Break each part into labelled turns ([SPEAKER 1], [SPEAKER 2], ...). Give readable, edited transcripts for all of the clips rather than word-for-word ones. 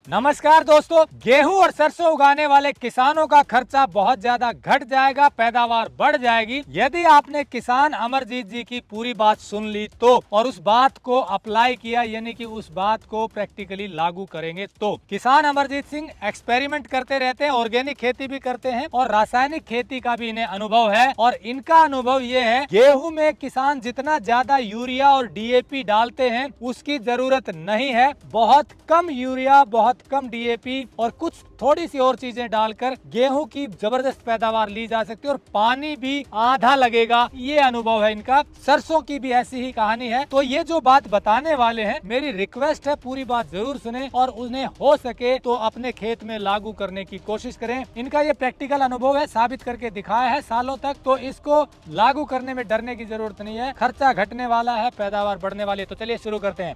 [SPEAKER 1] नमस्कार दोस्तों, गेहूं और सरसों उगाने वाले किसानों का खर्चा बहुत ज्यादा घट जाएगा, पैदावार बढ़ जाएगी यदि आपने किसान अमरजीत जी की पूरी बात सुन ली तो और उस बात को अप्लाई किया, यानी कि उस बात को प्रैक्टिकली लागू करेंगे तो। किसान अमरजीत सिंह एक्सपेरिमेंट करते रहते हैं, ऑर्गेनिक खेती भी करते हैं और रासायनिक खेती का भी इन्हें अनुभव है। और इनका अनुभव ये है, गेहूं में किसान जितना ज्यादा यूरिया और डीएपी डालते हैं उसकी जरूरत नहीं है। बहुत कम यूरिया, बहुत कम डीएपी और कुछ थोड़ी सी और चीजें डालकर गेहूं की जबरदस्त पैदावार ली जा सकती है और पानी भी आधा लगेगा, ये अनुभव है इनका। सरसों की भी ऐसी ही कहानी है। तो ये जो बात बताने वाले हैं, मेरी रिक्वेस्ट है पूरी बात जरूर सुने और उन्हें हो सके तो अपने खेत में लागू करने की कोशिश करें। इनका ये प्रैक्टिकल अनुभव है, साबित करके दिखाया है सालों तक, तो इसको लागू करने में डरने की जरूरत नहीं है। खर्चा घटने वाला है, पैदावार बढ़ने वाली है। तो चलिए शुरू करते हैं।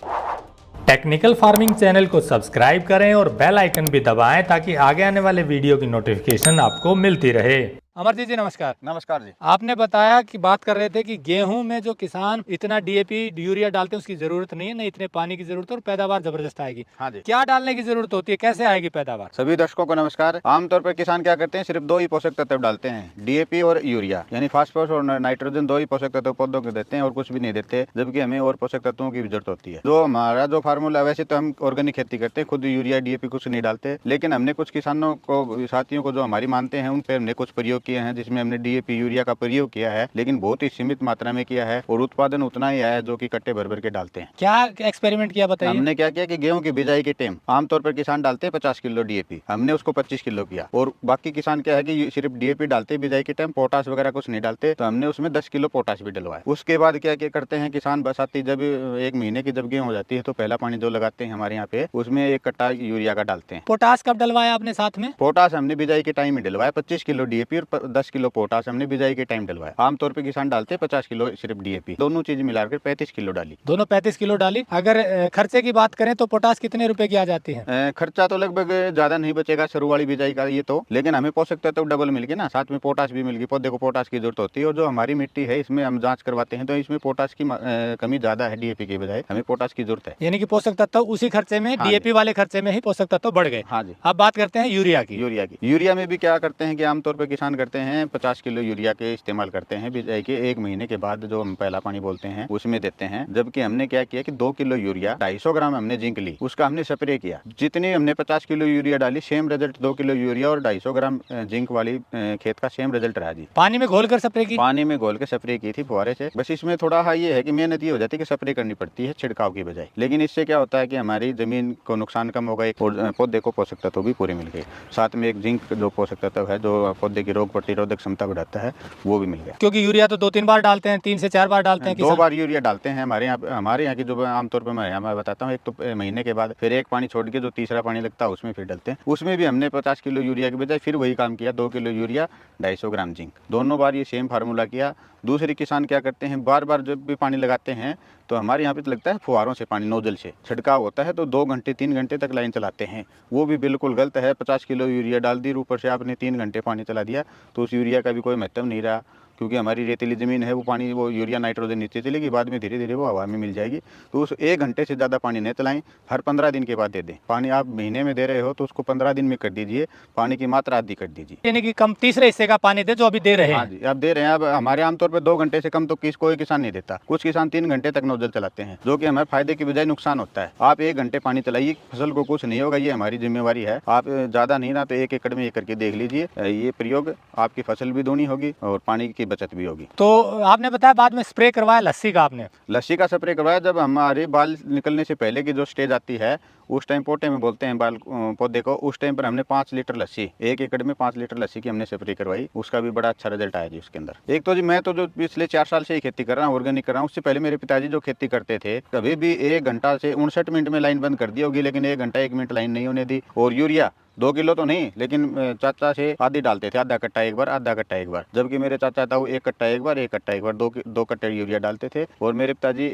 [SPEAKER 1] टेक्निकल फार्मिंग चैनल को सब्सक्राइब करें और बेल आइकन भी दबाएं ताकि आगे आने वाले वीडियो की नोटिफिकेशन आपको मिलती रहे। अमरजीत जी नमस्कार।
[SPEAKER 2] नमस्कार जी।
[SPEAKER 1] आपने बताया कि बात कर रहे थे कि गेहूं में जो किसान इतना डीएपी यूरिया डालते हैं उसकी जरूरत नहीं है, न इतने पानी की जरूरत है और पैदावार जबरदस्त आएगी।
[SPEAKER 2] हाँ जी।
[SPEAKER 1] क्या डालने की जरूरत होती है, कैसे आएगी पैदावार?
[SPEAKER 2] सभी दर्शकों को नमस्कार। आमतौर पर किसान क्या करते हैं, सिर्फ दो ही पोषक तत्व डालते हैं, डीएपी और यूरिया, यानी फास्फोरस और नाइट्रोजन। दो ही पोषक तत्व पौधों को देते हैं और कुछ भी नहीं देते, जबकि हमें और पोषक तत्वों की जरूरत होती है। जो हमारा जो फार्मूला, वैसे तो हम ऑर्गेनिक खेती करते हैं, खुद यूरिया डीएपी कुछ नहीं डालते, लेकिन हमने कुछ किसानों को, साथियों को जो हमारी मानते हैं, उन पर हमने कुछ प्रयोग किए हैं जिसमें हमने डीएपी यूरिया का प्रयोग किया है, लेकिन बहुत ही सीमित मात्रा में किया है और उत्पादन उतना ही आया है जो कि कट्टे भर भर के डालते हैं।
[SPEAKER 1] क्या एक्सपेरिमेंट किया बताइए?
[SPEAKER 2] हमने क्या किया कि गेहूं की बिजाई के टाइम आमतौर पर किसान डालते हैं 50 किलो डीएपी, हमने उसको 25 किलो किया। और बाकी किसान क्या है कि सिर्फ डीएपी डालते हैं बिजाई के टाइम, पोटास वगैरह कुछ नहीं डालते, तो हमने उसमें 10 किलो पोटास भी डलवाया। उसके बाद क्या क्या करते हैं किसान, बरसाती जब 1 महीने की जब गेहूं हो जाती है तो पहला पानी जो लगाते हैं हमारे यहाँ पे, उसमें 1 कट्टा यूरिया का डालते हैं।
[SPEAKER 1] पोटास कब डलवाया आपने साथ में?
[SPEAKER 2] पोटास हमने बिजाई के टाइम में डलवाया, 25 किलो डीएपी और 10 किलो पोटास हमने बिजाई के टाइम डलवाया। आमतौर पे किसान डालते हैं 50 किलो सिर्फ डीएपी, दोनों चीज मिलाकर 35 किलो डाली।
[SPEAKER 1] दोनों 35 किलो डाली। अगर खर्चे की बात करें तो पोटास कितने रुपए की आ जाती है?
[SPEAKER 2] खर्चा तो लगभग ज्यादा नहीं बचेगा शुरू वाली बिजाई का ये तो, लेकिन हमें पोषक तत्व डबल मिल गए ना, साथ में पोटास भी मिल गई। पौधे को पोटास की जरूरत होती है और जो हमारी मिट्टी है इसमें हम जांच करवाते हैं तो इसमें पोटास की कमी ज्यादा है, डीएपी के बजाय हमें पोटास की जरूरत है।
[SPEAKER 1] यानी कि पोषक तत्व उसी खर्चे में, डीएपी वाले खर्चे में ही पोषक तत्व बढ़ गए।
[SPEAKER 2] हाँ जी।
[SPEAKER 1] अब बात करते हैं यूरिया की।
[SPEAKER 2] यूरिया में भी क्या करते हैं कि आमतौर पर किसान करते हैं 50 किलो यूरिया के इस्तेमाल करते हैं बिजाई के 1 महीने के बाद, जो हम पहला पानी बोलते हैं उसमें देते हैं। जबकि हमने क्या किया कि 2 किलो यूरिया 250 ग्राम हमने जिंक ली, उसका हमने स्प्रे किया। जितनी हमने 50 किलो यूरिया डाली, सेम रिजल्ट 2 किलो यूरिया और 250 ग्राम जिंक वाली खेत का सेम रिजल्ट रहा जी।
[SPEAKER 1] पानी में घोल कर स्प्रे की? पानी
[SPEAKER 2] में घोल के स्प्रे की थी फुहारे से। बस इसमें थोड़ा ये है कि मेहनत ये हो जाती है कि स्प्रे करनी पड़ती है छिड़काव की बजाय, लेकिन इससे क्या होता है कि हमारी जमीन को नुकसान कम होगा और पौधे को पोषक तत्व भी पूरे मिल गए। साथ में एक जिंक जो पोषक तत्व है जो पौधे की रोग प्रतिरोधक क्षमता बढ़ाता है, वो भी मिल गया।
[SPEAKER 1] क्योंकि यूरिया तो 2-3 बार डालते हैं, 3 से 4 बार डालते हैं।
[SPEAKER 2] 2 बार यूरिया डालते हैं हमारे यहाँ की जो आमतौर पर मैं बताता हूँ। एक तो महीने के बाद फिर 1 पानी छोड़ के जो तीसरा पानी लगता है उसमें फिर डालते हैं। उसमें भी हमने 50 किलो यूरिया के बजाय फिर वही काम किया, 2 किलो यूरिया 250 ग्राम जिंक, दोनों बार ये सेम फार्मूला किया। दूसरे किसान क्या करते हैं, बार बार जब भी पानी लगाते हैं तो हमारे यहाँ पे तो लगता है फुहारों से पानी, नोजल से छिड़काव होता है, तो 2 घंटे 3 घंटे तक लाइन चलाते हैं। वो भी बिल्कुल गलत है। 50 किलो यूरिया डाल दी, ऊपर से आपने 3 घंटे पानी चला दिया, तो उस यूरिया का भी कोई महत्व नहीं रहा, क्योंकि हमारी रेतीली ज़मीन है, वो पानी, वो यूरिया नाइट्रोजन नीचे चलेगी, बाद में धीरे धीरे वो हवा में मिल जाएगी। तो उस 1 घंटे से ज़्यादा पानी नहीं चलाएं, हर 15 दिन के बाद दे दें। पानी आप महीने में दे रहे हो तो उसको 15 दिन में कर दीजिए, पानी की मात्रा आधी कर दीजिए,
[SPEAKER 1] यानी कि कम तीसरे हिस्से का पानी दे जो अभी दे रहे हैं।
[SPEAKER 2] हाँ जी, आप दे रहे हैं। अब हमारे आमतौर पर 2 घंटे से कम तो कोई किसान नहीं देता, कुछ किसान 3 घंटे तक नोजल चलाते हैं, जो कि हमारे फायदे की बजाय नुकसान होता है। आप 1 घंटे पानी चलाइए, फसल को कुछ नहीं होगा, ये हमारी जिम्मेवारी है। आप ज़्यादा नहीं ना तो 1 एकड़ में ये करके देख लीजिए, ये प्रयोग आपकी फसल भी दूनी होगी और पानी की बचत भी होगी।
[SPEAKER 1] तो आपने बताया बाद में स्प्रे करवाया लस्सी का, आपने
[SPEAKER 2] लस्सी का स्प्रे करवाया जब हमारे बाल निकलने से पहले की जो स्टेज आती है, उस टाइम पोटे में बोलते हैं बाल पौधे को, उस टाइम पर हमने 5 लीटर लस्सी, 1 एकड़ में 5 लीटर लस्सी की हमने स्प्रे करवाई। उसका भी बड़ा अच्छा रिजल्ट आया जी उसके अंदर। एक तो जी मैं तो जो पिछले 4 साल से ही खेती कर रहा हूँ, ऑर्गेनिक कर रहा हूँ। उससे पहले मेरे पिताजी जो खेती करते थे, कभी भी 1 घंटा से 59 मिनट में लाइन बंद कर दी होगी, लेकिन 1 घंटा 1 मिनट लाइन नहीं होने दी। और यूरिया 2 किलो तो नहीं, लेकिन चाचा से आधी डालते थे, आधा कट्टा एक बार, आधा कट्टा एक बार। जबकि मेरे चाचा था वो 1 कट्टा एक बार, 1 कट्टा एक बार, 2 कट्टे यूरिया डालते थे। और मेरे पिताजी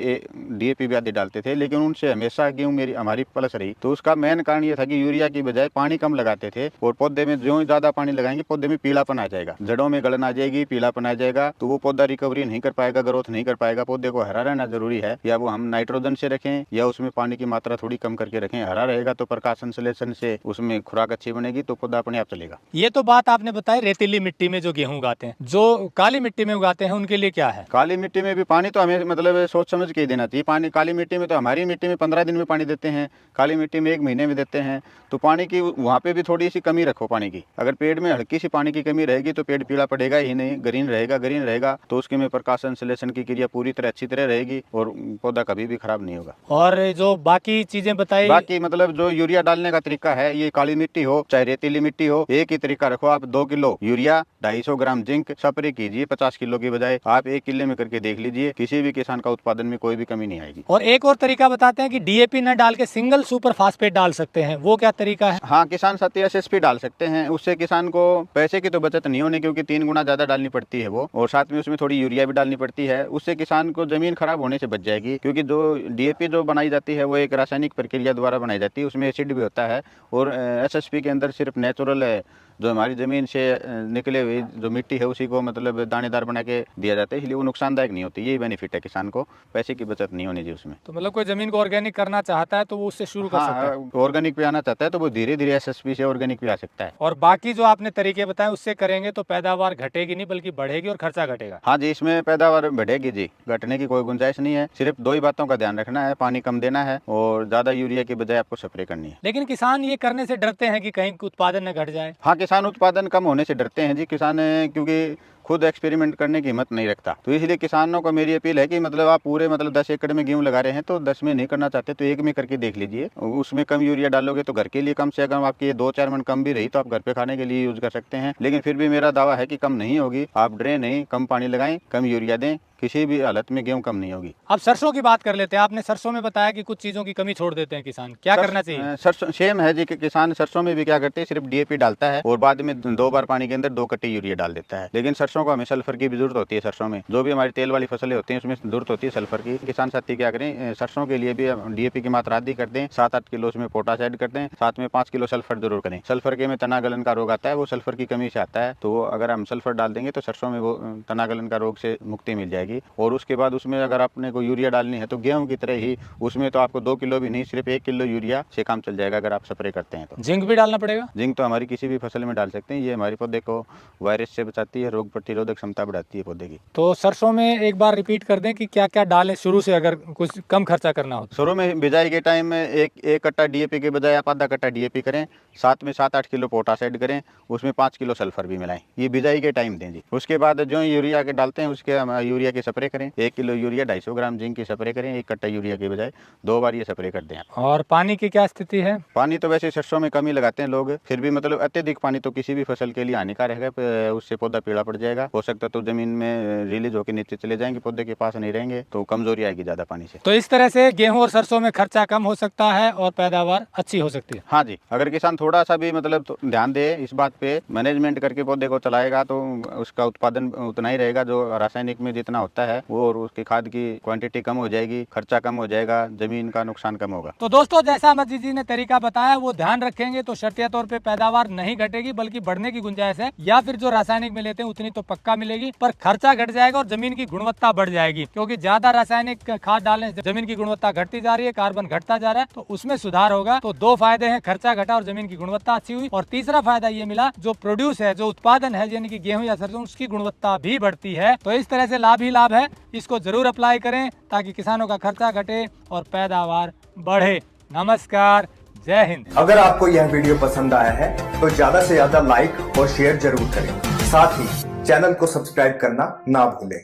[SPEAKER 2] DAP भी आधी डालते थे, लेकिन उनसे हमेशा गेहूं हमारी प्लस रही। तो उसका मेन कारण ये था कि यूरिया की बजाय पानी कम लगाते थे, और पौधे में जो ज्यादा पानी लगाएंगे पौधे में पीलापन आ जाएगा, जड़ों में गलन आ जाएगी, पीलापन आ जाएगा, तो वो पौधा रिकवरी नहीं कर पाएगा, ग्रोथ नहीं कर पाएगा। पौधे को हरा रहना जरूरी है, या वो हम नाइट्रोजन से रखें या उसमें पानी की मात्रा थोड़ी कम करके रखें। हरा रहेगा तो प्रकाश संश्लेषण से उसमें खुराक अच्छी बनेगी, तो पौधा अपने आप चलेगा।
[SPEAKER 1] ये तो बात आपने बताई रेतीली मिट्टी में जो गेहूं उगाते हैं। जो काली मिट्टी में उगाते हैं उनके लिए क्या है?
[SPEAKER 2] काली मिट्टी में भी पानी तो हमें मतलब सोच समझ के ही देना चाहिए। पानी काली मिट्टी में तो हमारी मिट्टी में 15 दिन में पानी देते हैं, काली मिट्टी में 1 महीने में देते हैं। तो पानी की वहाँ पे भी थोड़ी सी कमी रखो पानी की। अगर पेड़ में हल्की सी पानी की कमी रहेगी तो पेड़ पीला पड़ेगा ही नहीं, ग्रीन रहेगा तो उसके में प्रकाश संश्लेषण की क्रिया पूरी तरह अच्छी तरह रहेगी और पौधा कभी भी खराब नहीं होगा।
[SPEAKER 1] और जो बाकी चीजें बताई,
[SPEAKER 2] बाकी मतलब जो यूरिया डालने का तरीका है, ये काली मिट्टी हो चाहे रेतीली मिट्टी हो, एक ही तरीका रखो। आप 2 kilo urea, 250 gram zinc spray कीजिए 50 किलो की बजाय। आप 1 किले में करके देख लीजिए, किसी भी किसान का उत्पादन में कोई भी कमी नहीं आएगी।
[SPEAKER 1] और एक और तरीका बताते हैं कि DAP न डाल के सिंगल सुपर फास्फेट डाल सकते हैं, वो क्या तरीका है?
[SPEAKER 2] हाँ, किसान साथी SSP डाल सकते हैं। उससे किसान को पैसे की तो बचत नहीं होनी, क्योंकि 3 गुना ज्यादा डालनी पड़ती है वो, और साथ में उसमें थोड़ी यूरिया भी डालनी पड़ती है। उससे किसान को जमीन खराब होने से बच जाएगी, क्योंकि जो DAP जो बनाई जाती है वो एक रासायनिक प्रक्रिया द्वारा बनाई जाती है, उसमें एसिड भी होता है। और SSP के अंदर सिर्फ नेचुरल है, जो हमारी जमीन से निकले हुई जो मिट्टी है उसी को मतलब दानेदार बना के दिया जाता है, इसलिए वो नुकसानदायक नहीं होती। यही बेनिफिट है किसान को, पैसे की बचत नहीं होनी चाहिए उसमें।
[SPEAKER 1] तो मतलब कोई जमीन को ऑर्गेनिक करना चाहता है तो वो उससे शुरू कर सकता है।
[SPEAKER 2] ऑर्गेनिक पे आना चाहता है तो वो धीरे धीरे SSP से ऑर्गेनिक पे आ सकता है।
[SPEAKER 1] और बाकी जो आपने तरीके बताए उससे करेंगे तो पैदावार घटेगी नहीं बल्कि बढ़ेगी और खर्चा घटेगा।
[SPEAKER 2] हाँ जी, इसमें पैदावार बढ़ेगी जी, घटने की कोई गुंजाइश नहीं है। सिर्फ 2 ही बातों का ध्यान रखना है, पानी कम देना है और ज्यादा यूरिया की बजाय आपको स्प्रे करनी है।
[SPEAKER 1] लेकिन किसान ये करने से डरते हैं कि कहीं उत्पादन न घट जाए।
[SPEAKER 2] हाँ, किसान उत्पादन कम होने से डरते हैं जी। किसान क्योंकि खुद एक्सपेरिमेंट करने की हिम्मत नहीं रखता, तो इसलिए किसानों को मेरी अपील है कि मतलब आप पूरे 10 एकड़ में गेहूं लगा रहे हैं तो 10 में नहीं करना चाहते तो 1 में करके देख लीजिए। उसमें कम यूरिया डालोगे तो घर के लिए कम से कम आपकी 2-4 मन कम भी रही तो आप घर पे खाने के लिए यूज कर सकते हैं। लेकिन फिर भी मेरा दावा है कि कम नहीं होगी। आप डरे नहीं, कम पानी लगाएं, कम यूरिया दें, किसी भी हालत में गेहूं कम नहीं होगी।
[SPEAKER 1] अब सरसों की बात कर लेते हैं। आपने सरसों में बताया कि कुछ चीजों की कमी छोड़ देते हैं किसान, क्या करना चाहिए?
[SPEAKER 2] सरसों सेम है जी कि किसान सरसों में भी क्या करते हैं, सिर्फ DAP डालता है और बाद में 2 बार पानी के अंदर 2 कट्टे यूरिया डाल देता है। लेकिन सरसों को हमें सल्फर की भी जरूरत होती है। सरसों में जो भी हमारी तेल वाली फसलें होती हैं उसमें जरूरत होती है सल्फर की। किसान साथी क्या करें, सरसों के लिए भी DAP की मात्रा आधी कर दें, 7-8 किलो उसमें पोटाश ऐड कर दें, साथ में 5 किलो सल्फर जरूर करें। सल्फर के में तना गलन का रोग आता है, वो सल्फर की कमी से आता है, तो अगर हम सल्फर डाल देंगे तो सरसों में वो तना गलन का रोग से मुक्ति मिल जाएगी। और उसके बाद उसमें अगर आपने को यूरिया डालनी है तो गेहूं की तरह ही उसमें तो आपको 2 किलो भी नहीं, सिर्फ 1 किलो यूरिया से काम चल जाएगा अगर आप स्प्रे करते हैं तो।
[SPEAKER 1] जिंक भी डालना पड़ेगा?
[SPEAKER 2] जिंक तो हमारी किसी भी फसल में डाल सकते हैं। ये हमारे पौधे को वायरस से बचाती है, रोग प्रतिरोधक क्षमता बढ़ाती है पौधे की।
[SPEAKER 1] तो सरसों में एक बार रिपीट कर दें कि क्या क्या डालें शुरू से अगर कुछ कम खर्चा करना हो।
[SPEAKER 2] शुरू में बिजाई के टाइम में एक कट्टा DAP के बजाय आप आधा कट्टा DAP करें, साथ में 7-8 किलो पोटाश ऐड करें, उसमें 5 किलो सल्फर भी मिलाएं। ये बिजाई के टाइम दें जी। उसके बाद जो यूरिया के डालते हैं उसके यूरिया के स्प्रे करें। 1 किलो यूरिया 250 ग्राम जिंक की स्प्रे करें, 1 कट्टा यूरिया के बजाय 2 बार ये स्प्रे कर दें आप।
[SPEAKER 1] और पानी की क्या स्थिति है?
[SPEAKER 2] पानी तो वैसे सरसों में कम ही लगाते हैं लोग, फिर भी मतलब अत्यधिक पानी तो किसी भी फसल के लिए हानिकारक है, उससे पौधा पीला पड़ जाएगा। पोषक तत्व तो जमीन में रिलीज होकर नीचे चले जाएंगे, पौधे के पास नहीं रहेंगे तो कमजोरी आएगी ज्यादा पानी से।
[SPEAKER 1] तो इस तरह से गेहूं और सरसों में खर्चा कम हो सकता है और पैदावार अच्छी हो सकती है।
[SPEAKER 2] हाँ जी, अगर किसान थोड़ा सा भी मतलब तो ध्यान दे इस बात पे, मैनेजमेंट करके पौधे को चलाएगा तो उसका उत्पादन उतना ही रहेगा जो रासायनिक में जितना होता है वो, और उसकी खाद की क्वांटिटी कम हो जाएगी, खर्चा कम हो जाएगा, जमीन का नुकसान कम होगा।
[SPEAKER 1] तो दोस्तों जैसा अमरजीत जी ने तरीका बताया वो ध्यान रखेंगे तो शर्तिया तौर पे पैदावार नहीं घटेगी बल्कि बढ़ने की गुंजाइश है, या फिर जो रासायनिक में लेते हैं उतनी तो पक्का मिलेगी, पर खर्चा घट जाएगा और जमीन की गुणवत्ता बढ़ जाएगी। क्योंकि ज्यादा रासायनिक खाद डालने से जमीन की गुणवत्ता घटती जा रही है, कार्बन घटता जा रहा है, तो उसमें सुधार होगा। तो 2 फायदे हैं, खर्चा घटा और जमीन की गुणवत्ता अच्छी हुई। और तीसरा फायदा ये मिला, जो प्रोड्यूस है, जो उत्पादन है यानी कि गेहूं या सरसों, उसकी गुणवत्ता भी बढ़ती है। तो इस तरह से लाभ ही लाभ है। इसको जरूर अप्लाई करें ताकि किसानों का खर्चा घटे और पैदावार बढ़े। नमस्कार, जय हिंद।
[SPEAKER 3] अगर आपको यह वीडियो पसंद आया है तो ज्यादा से ज्यादा लाइक और शेयर जरूर करें। साथ ही चैनल को सब्सक्राइब करना ना भूलें।